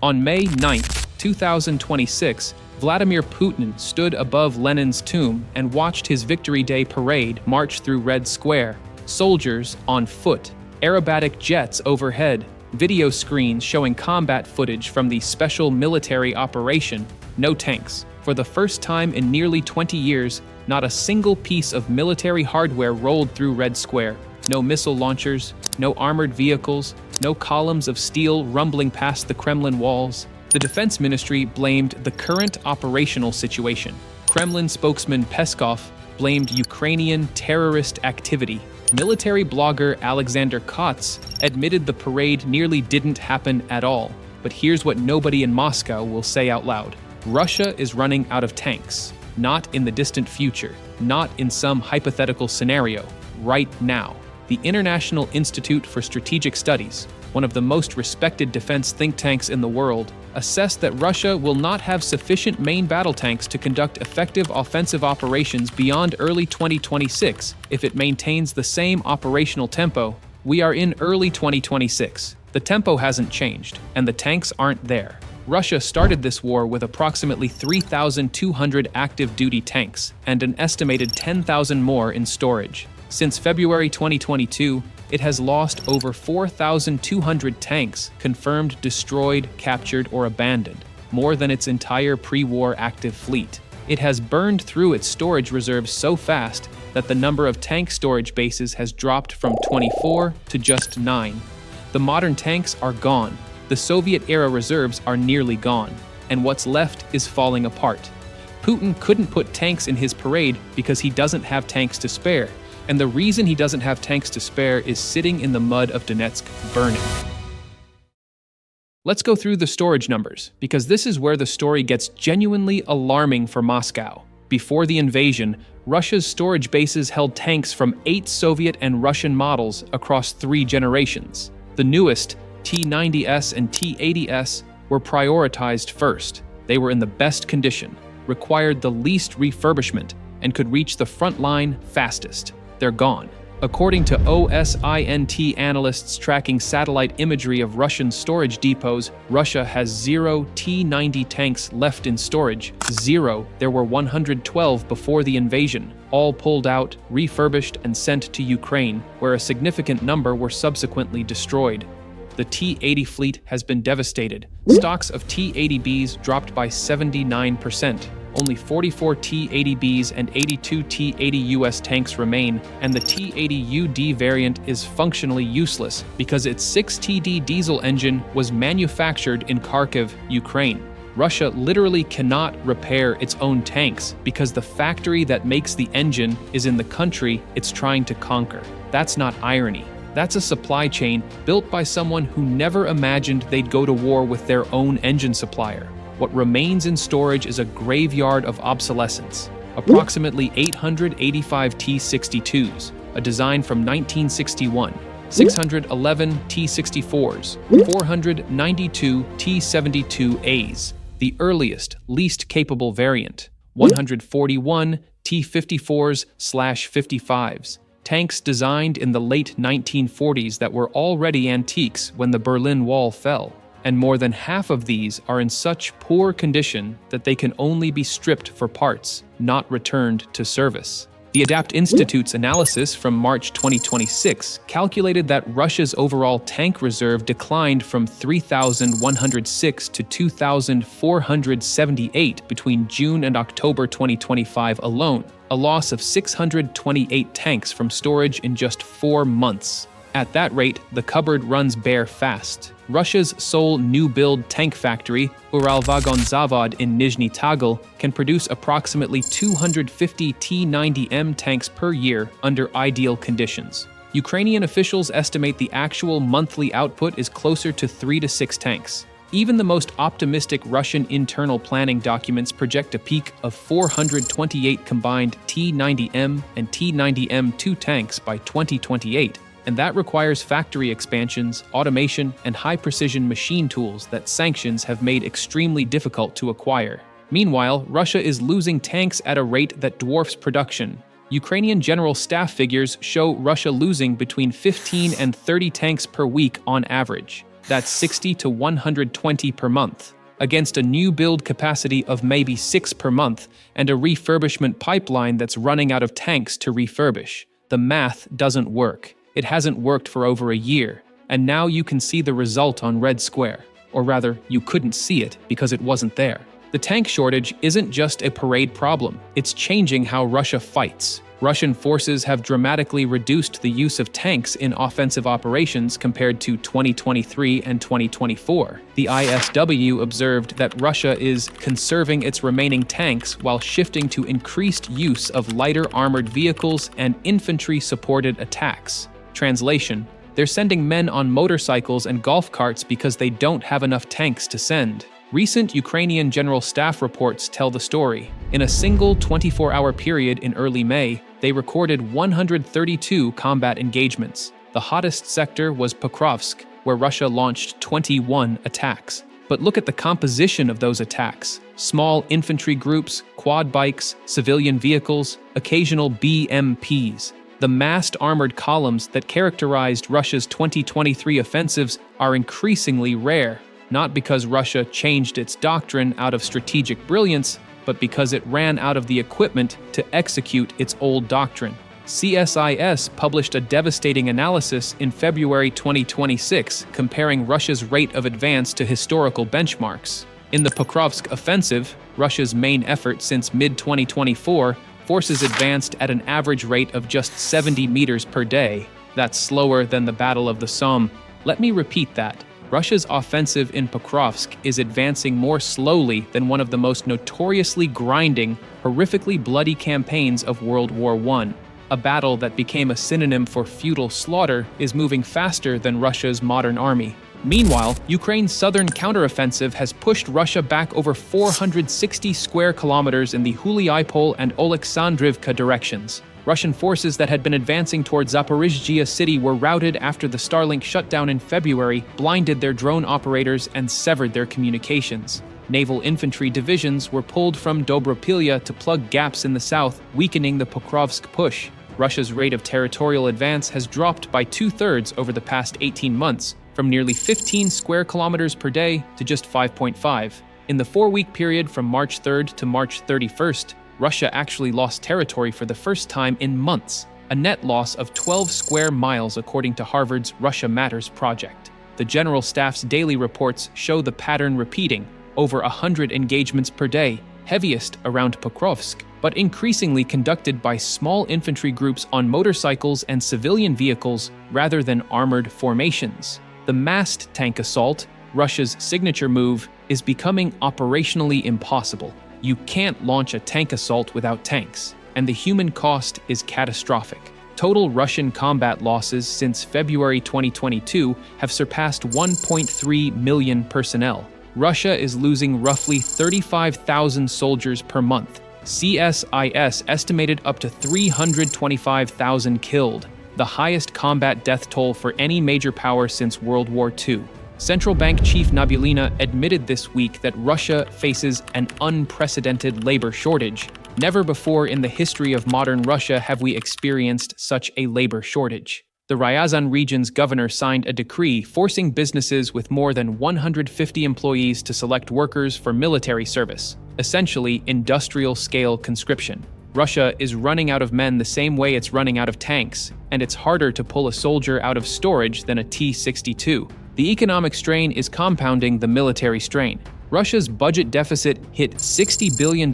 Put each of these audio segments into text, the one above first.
On May 9, 2026, Vladimir Putin stood above Lenin's tomb and watched his Victory Day parade march through Red Square. Soldiers on foot, aerobatic jets overhead, video screens showing combat footage from the special military operation, no tanks. For the first time in nearly 20 years, not a single piece of military hardware rolled through Red Square. No missile launchers, no armored vehicles, no columns of steel rumbling past the Kremlin walls. The Defense Ministry blamed the current operational situation. Kremlin spokesman Peskov blamed Ukrainian terrorist activity. Military blogger Alexander Kotz admitted the parade nearly didn't happen at all. But here's what nobody in Moscow will say out loud. Russia is running out of tanks. Not in the distant future. Not in some hypothetical scenario. Right now. The International Institute for Strategic Studies, one of the most respected defense think tanks in the world, assessed that Russia will not have sufficient main battle tanks to conduct effective offensive operations beyond early 2026 if it maintains the same operational tempo. We are in early 2026. The tempo hasn't changed, and the tanks aren't there. Russia started this war with approximately 3,200 active duty tanks and an estimated 10,000 more in storage. Since February 2022, it has lost over 4,200 tanks confirmed destroyed, captured, or abandoned, more than its entire pre-war active fleet. It has burned through its storage reserves so fast that the number of tank storage bases has dropped from 24 to just 9. The modern tanks are gone. The Soviet-era reserves are nearly gone, and what's left is falling apart. Putin couldn't put tanks in his parade because he doesn't have tanks to spare. And the reason he doesn't have tanks to spare is sitting in the mud of Donetsk, burning. Let's go through the storage numbers, because this is where the story gets genuinely alarming for Moscow. Before the invasion, Russia's storage bases held tanks from 8 Soviet and Russian models across 3 generations. The newest, T-90S and T-80S, were prioritized first. They were in the best condition, required the least refurbishment, and could reach the front line fastest. They're gone. According to OSINT analysts tracking satellite imagery of Russian storage depots, Russia has 0 T-90 tanks left in storage. 0. There were 112 before the invasion, all pulled out, refurbished, and sent to Ukraine, where a significant number were subsequently destroyed. The T-80 fleet has been devastated. Stocks of T-80Bs dropped by 79%. Only 44 T-80Bs and 82 T-80 US tanks remain, and the T-80UD variant is functionally useless because its 6TD diesel engine was manufactured in Kharkiv, Ukraine. Russia literally cannot repair its own tanks because the factory that makes the engine is in the country it's trying to conquer. That's not irony. That's a supply chain built by someone who never imagined they'd go to war with their own engine supplier. What remains in storage is a graveyard of obsolescence. Approximately 885 T-62s, a design from 1961, 611 T-64s, 492 T-72As, the earliest, least capable variant, 141 T-54s/55s, tanks designed in the late 1940s that were already antiques when the Berlin Wall fell. And more than half of these are in such poor condition that they can only be stripped for parts, not returned to service. The Adapt Institute's analysis from March 2026 calculated that Russia's overall tank reserve declined from 3,106 to 2,478 between June and October 2025 alone, a loss of 628 tanks from storage in just 4 months. At that rate, the cupboard runs bare fast. Russia's sole new-build tank factory, Uralvagonzavod in Nizhny Tagil, can produce approximately 250 T-90M tanks per year under ideal conditions. Ukrainian officials estimate the actual monthly output is closer to 3 to 6 tanks. Even the most optimistic Russian internal planning documents project a peak of 428 combined T-90M and T-90M2 tanks by 2028. And that requires factory expansions, automation, and high-precision machine tools that sanctions have made extremely difficult to acquire. Meanwhile, Russia is losing tanks at a rate that dwarfs production. Ukrainian General Staff figures show Russia losing between 15 and 30 tanks per week on average. That's 60 to 120 per month, against a new build capacity of maybe 6 per month and a refurbishment pipeline that's running out of tanks to refurbish. The math doesn't work. It hasn't worked for over a year, and now you can see the result on Red Square. Or rather, you couldn't see it because it wasn't there. The tank shortage isn't just a parade problem, it's changing how Russia fights. Russian forces have dramatically reduced the use of tanks in offensive operations compared to 2023 and 2024. The ISW observed that Russia is conserving its remaining tanks while shifting to increased use of lighter armored vehicles and infantry-supported attacks. Translation: they're sending men on motorcycles and golf carts because they don't have enough tanks to send. Recent Ukrainian General Staff reports tell the story. In a single 24-hour period in early May, they recorded 132 combat engagements. The hottest sector was Pokrovsk, where Russia launched 21 attacks. But look at the composition of those attacks. Small infantry groups, quad bikes, civilian vehicles, occasional BMPs. The massed armored columns that characterized Russia's 2023 offensives are increasingly rare. Not because Russia changed its doctrine out of strategic brilliance, but because it ran out of the equipment to execute its old doctrine. CSIS published a devastating analysis in February 2026 comparing Russia's rate of advance to historical benchmarks. In the Pokrovsk offensive, Russia's main effort since mid-2024, forces advanced at an average rate of just 70 meters per day. That's slower than the Battle of the Somme. Let me repeat that. Russia's offensive in Pokrovsk is advancing more slowly than one of the most notoriously grinding, horrifically bloody campaigns of World War I. A battle that became a synonym for futile slaughter is moving faster than Russia's modern army. Meanwhile, Ukraine's southern counteroffensive has pushed Russia back over 460 square kilometers in the Huliaipol and Oleksandrivka directions. Russian forces that had been advancing towards Zaporizhzhia city were routed after the Starlink shutdown in February blinded their drone operators and severed their communications. Naval infantry divisions were pulled from Dobropilya to plug gaps in the south, weakening the Pokrovsk push. Russia's rate of territorial advance has dropped by 2/3 over the past 18 months, from nearly 15 square kilometers per day to just 5.5. In the 4-week period from March 3rd to March 31st, Russia actually lost territory for the first time in months, a net loss of 12 square miles according to Harvard's Russia Matters project. The General Staff's daily reports show the pattern repeating, over 100 engagements per day, heaviest around Pokrovsk, but increasingly conducted by small infantry groups on motorcycles and civilian vehicles rather than armored formations. The massed tank assault, Russia's signature move, is becoming operationally impossible. You can't launch a tank assault without tanks, and the human cost is catastrophic. Total Russian combat losses since February 2022 have surpassed 1.3 million personnel. Russia is losing roughly 35,000 soldiers per month. CSIS estimated up to 325,000 killed, the highest combat death toll for any major power since World War II. Central Bank Chief Nabulina admitted this week that Russia faces an unprecedented labor shortage. Never before in the history of modern Russia have we experienced such a labor shortage. The Ryazan region's governor signed a decree forcing businesses with more than 150 employees to select workers for military service, essentially industrial-scale conscription. Russia is running out of men the same way it's running out of tanks, and it's harder to pull a soldier out of storage than a T-62. The economic strain is compounding the military strain. Russia's budget deficit hit $60 billion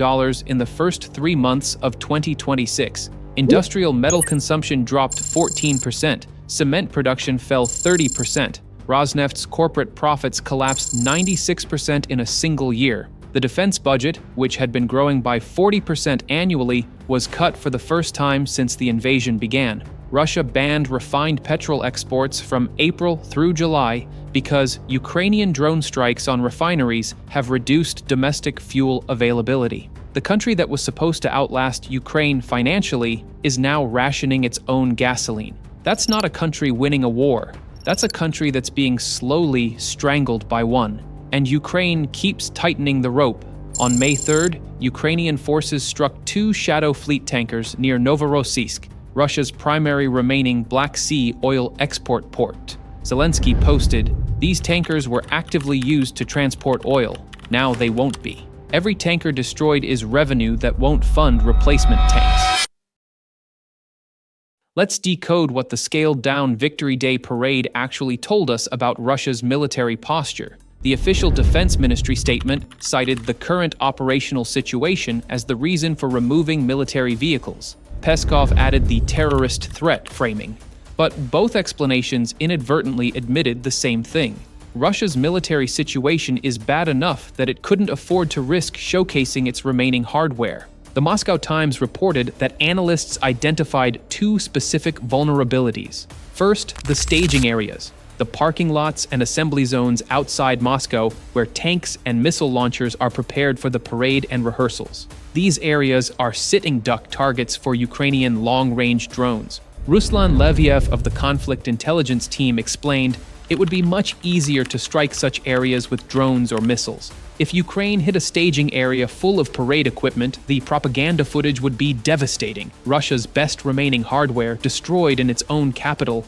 in the first 3 months of 2026. Industrial metal consumption dropped 14%. Cement production fell 30%. Rosneft's corporate profits collapsed 96% in a single year. The defense budget, which had been growing by 40% annually, was cut for the first time since the invasion began. Russia banned refined petrol exports from April through July because Ukrainian drone strikes on refineries have reduced domestic fuel availability. The country that was supposed to outlast Ukraine financially is now rationing its own gasoline. That's not a country winning a war. That's a country that's being slowly strangled by one. And Ukraine keeps tightening the rope. On May 3rd, Ukrainian forces struck 2 Shadow Fleet tankers near Novorossiysk, Russia's primary remaining Black Sea oil export port. Zelensky posted, These tankers were actively used to transport oil. Now they won't be. Every tanker destroyed is revenue that won't fund replacement tanks. Let's decode what the scaled-down Victory Day parade actually told us about Russia's military posture. The official Defense Ministry statement cited the current operational situation as the reason for removing military vehicles. Peskov added the terrorist threat framing. But both explanations inadvertently admitted the same thing. Russia's military situation is bad enough that it couldn't afford to risk showcasing its remaining hardware. The Moscow Times reported that analysts identified two specific vulnerabilities. First, the staging areas, the parking lots and assembly zones outside Moscow where tanks and missile launchers are prepared for the parade and rehearsals. These areas are sitting duck targets for Ukrainian long-range drones. Ruslan Leviev of the Conflict Intelligence Team explained, "It would be much easier to strike such areas with drones or missiles. If Ukraine hit a staging area full of parade equipment, the propaganda footage would be devastating. Russia's best remaining hardware destroyed in its own capital."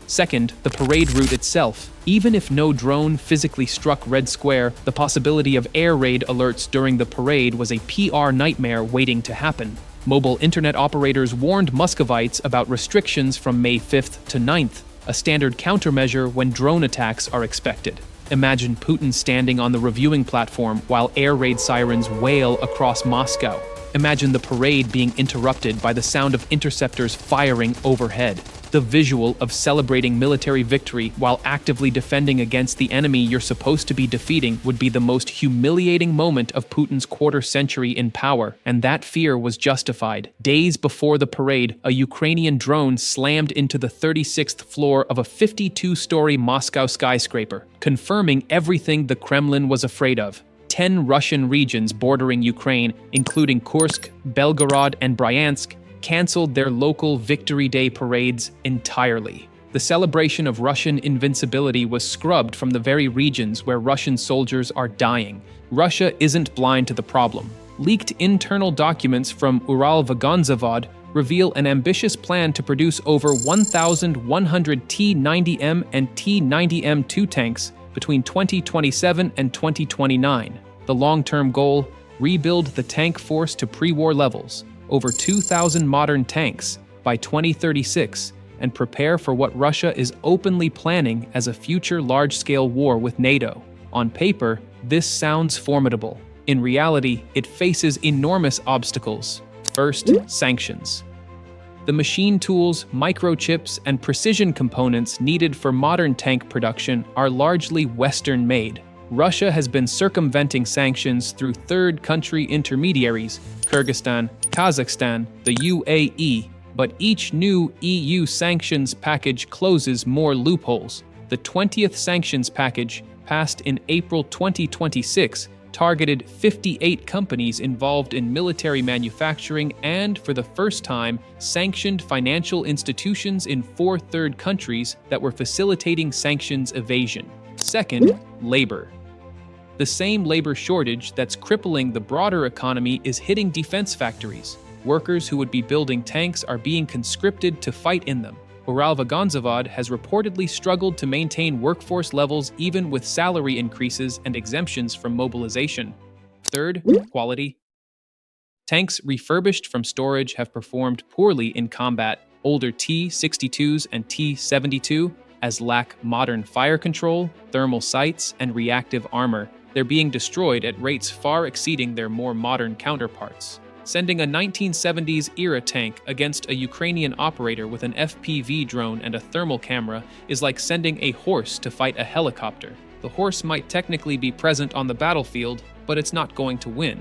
Second, the parade route itself. Even if no drone physically struck Red Square, the possibility of air raid alerts during the parade was a PR nightmare waiting to happen. Mobile internet operators warned Muscovites about restrictions from May 5th to 9th, a standard countermeasure when drone attacks are expected. Imagine Putin standing on the reviewing platform while air raid sirens wail across Moscow. Imagine the parade being interrupted by the sound of interceptors firing overhead. The visual of celebrating military victory while actively defending against the enemy you're supposed to be defeating would be the most humiliating moment of Putin's quarter-century in power, and that fear was justified. Days before the parade, a Ukrainian drone slammed into the 36th floor of a 52-story Moscow skyscraper, confirming everything the Kremlin was afraid of. 10 Russian regions bordering Ukraine, including Kursk, Belgorod, and Bryansk, canceled their local Victory Day parades entirely. The celebration of Russian invincibility was scrubbed from the very regions where Russian soldiers are dying. Russia isn't blind to the problem. Leaked internal documents from Uralvagonzavod reveal an ambitious plan to produce over 1,100 T-90M and T-90M2 tanks between 2027 and 2029. The long-term goal: rebuild the tank force to pre-war levels, over 2,000 modern tanks, by 2036, and prepare for what Russia is openly planning as a future large-scale war with NATO. On paper, this sounds formidable. In reality, it faces enormous obstacles. First, sanctions. The machine tools, microchips, and precision components needed for modern tank production are largely Western-made. Russia has been circumventing sanctions through third-country intermediaries, Kyrgyzstan, Kazakhstan, the UAE, but each new EU sanctions package closes more loopholes. The 20th sanctions package, passed in April 2026, targeted 58 companies involved in military manufacturing and, for the first time, sanctioned financial institutions in 4 third countries that were facilitating sanctions evasion. Second, labor. The same labor shortage that's crippling the broader economy is hitting defense factories. Workers who would be building tanks are being conscripted to fight in them. Uralvagonzavod has reportedly struggled to maintain workforce levels even with salary increases and exemptions from mobilization. Third, quality. Tanks refurbished from storage have performed poorly in combat. Older T-62s and T-72 as lack modern fire control, thermal sights, and reactive armor. They're being destroyed at rates far exceeding their more modern counterparts. Sending a 1970s-era tank against a Ukrainian operator with an FPV drone and a thermal camera is like sending a horse to fight a helicopter. The horse might technically be present on the battlefield, but it's not going to win.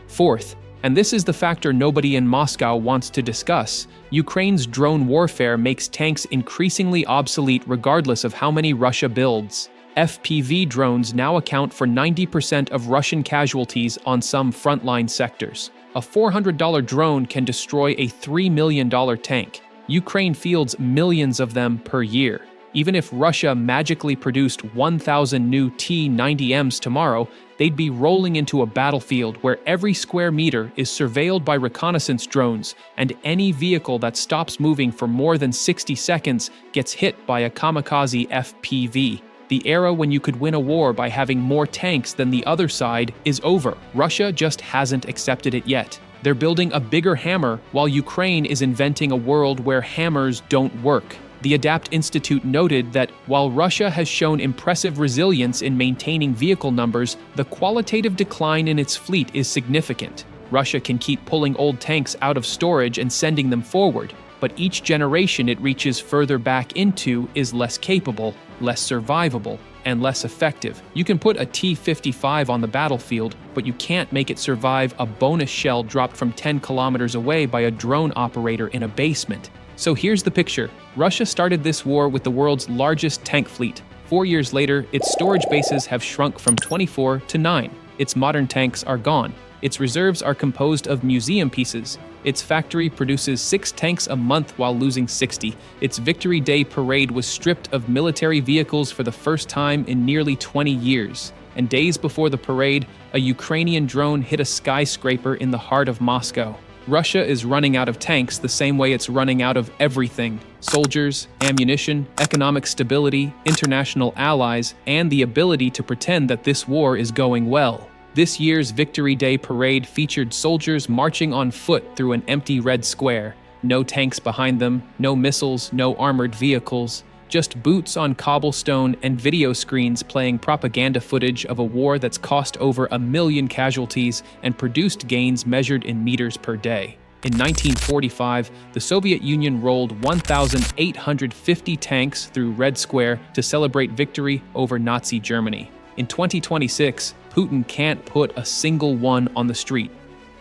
Fourth, and this is the factor nobody in Moscow wants to discuss, Ukraine's drone warfare makes tanks increasingly obsolete regardless of how many Russia builds. FPV drones now account for 90% of Russian casualties on some frontline sectors. A $400 drone can destroy a $3 million tank. Ukraine fields millions of them per year. Even if Russia magically produced 1,000 new T-90Ms tomorrow, they'd be rolling into a battlefield where every square meter is surveilled by reconnaissance drones, and any vehicle that stops moving for more than 60 seconds gets hit by a kamikaze FPV. The era when you could win a war by having more tanks than the other side is over. Russia just hasn't accepted it yet. They're building a bigger hammer while Ukraine is inventing a world where hammers don't work. The Adapt Institute noted that while Russia has shown impressive resilience in maintaining vehicle numbers, the qualitative decline in its fleet is significant. Russia can keep pulling old tanks out of storage and sending them forward, but each generation it reaches further back into is less capable, less survivable, and less effective. You can put a T-55 on the battlefield, but you can't make it survive a bonus shell dropped from 10 kilometers away by a drone operator in a basement. So here's the picture. Russia started this war with the world's largest tank fleet. 4 years later, its storage bases have shrunk from 24 to 9. Its modern tanks are gone. Its reserves are composed of museum pieces. Its factory produces 6 tanks a month while losing 60. Its Victory Day parade was stripped of military vehicles for the first time in nearly 20 years. And days before the parade, a Ukrainian drone hit a skyscraper in the heart of Moscow. Russia is running out of tanks the same way it's running out of everything: soldiers, ammunition, economic stability, international allies, and the ability to pretend that this war is going well. This year's Victory Day parade featured soldiers marching on foot through an empty red square. No tanks behind them, no missiles, no armored vehicles. Just boots on cobblestone and video screens playing propaganda footage of a war that's cost over 1 million casualties and produced gains measured in meters per day. In 1945, the Soviet Union rolled 1,850 tanks through Red Square to celebrate victory over Nazi Germany. In 2026, Putin can't put a single one on the street.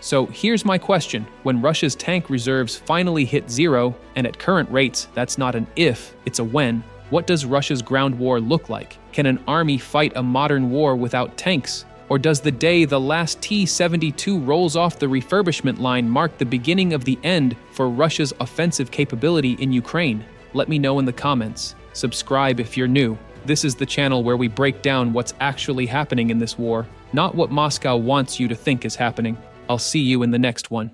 So here's my question. When Russia's tank reserves finally hit zero, and at current rates, that's not an if, it's a when, what does Russia's ground war look like? Can an army fight a modern war without tanks? Or does the day the last T-72 rolls off the refurbishment line mark the beginning of the end for Russia's offensive capability in Ukraine? Let me know in the comments. Subscribe if you're new. This is the channel where we break down what's actually happening in this war, not what Moscow wants you to think is happening. I'll see you in the next one.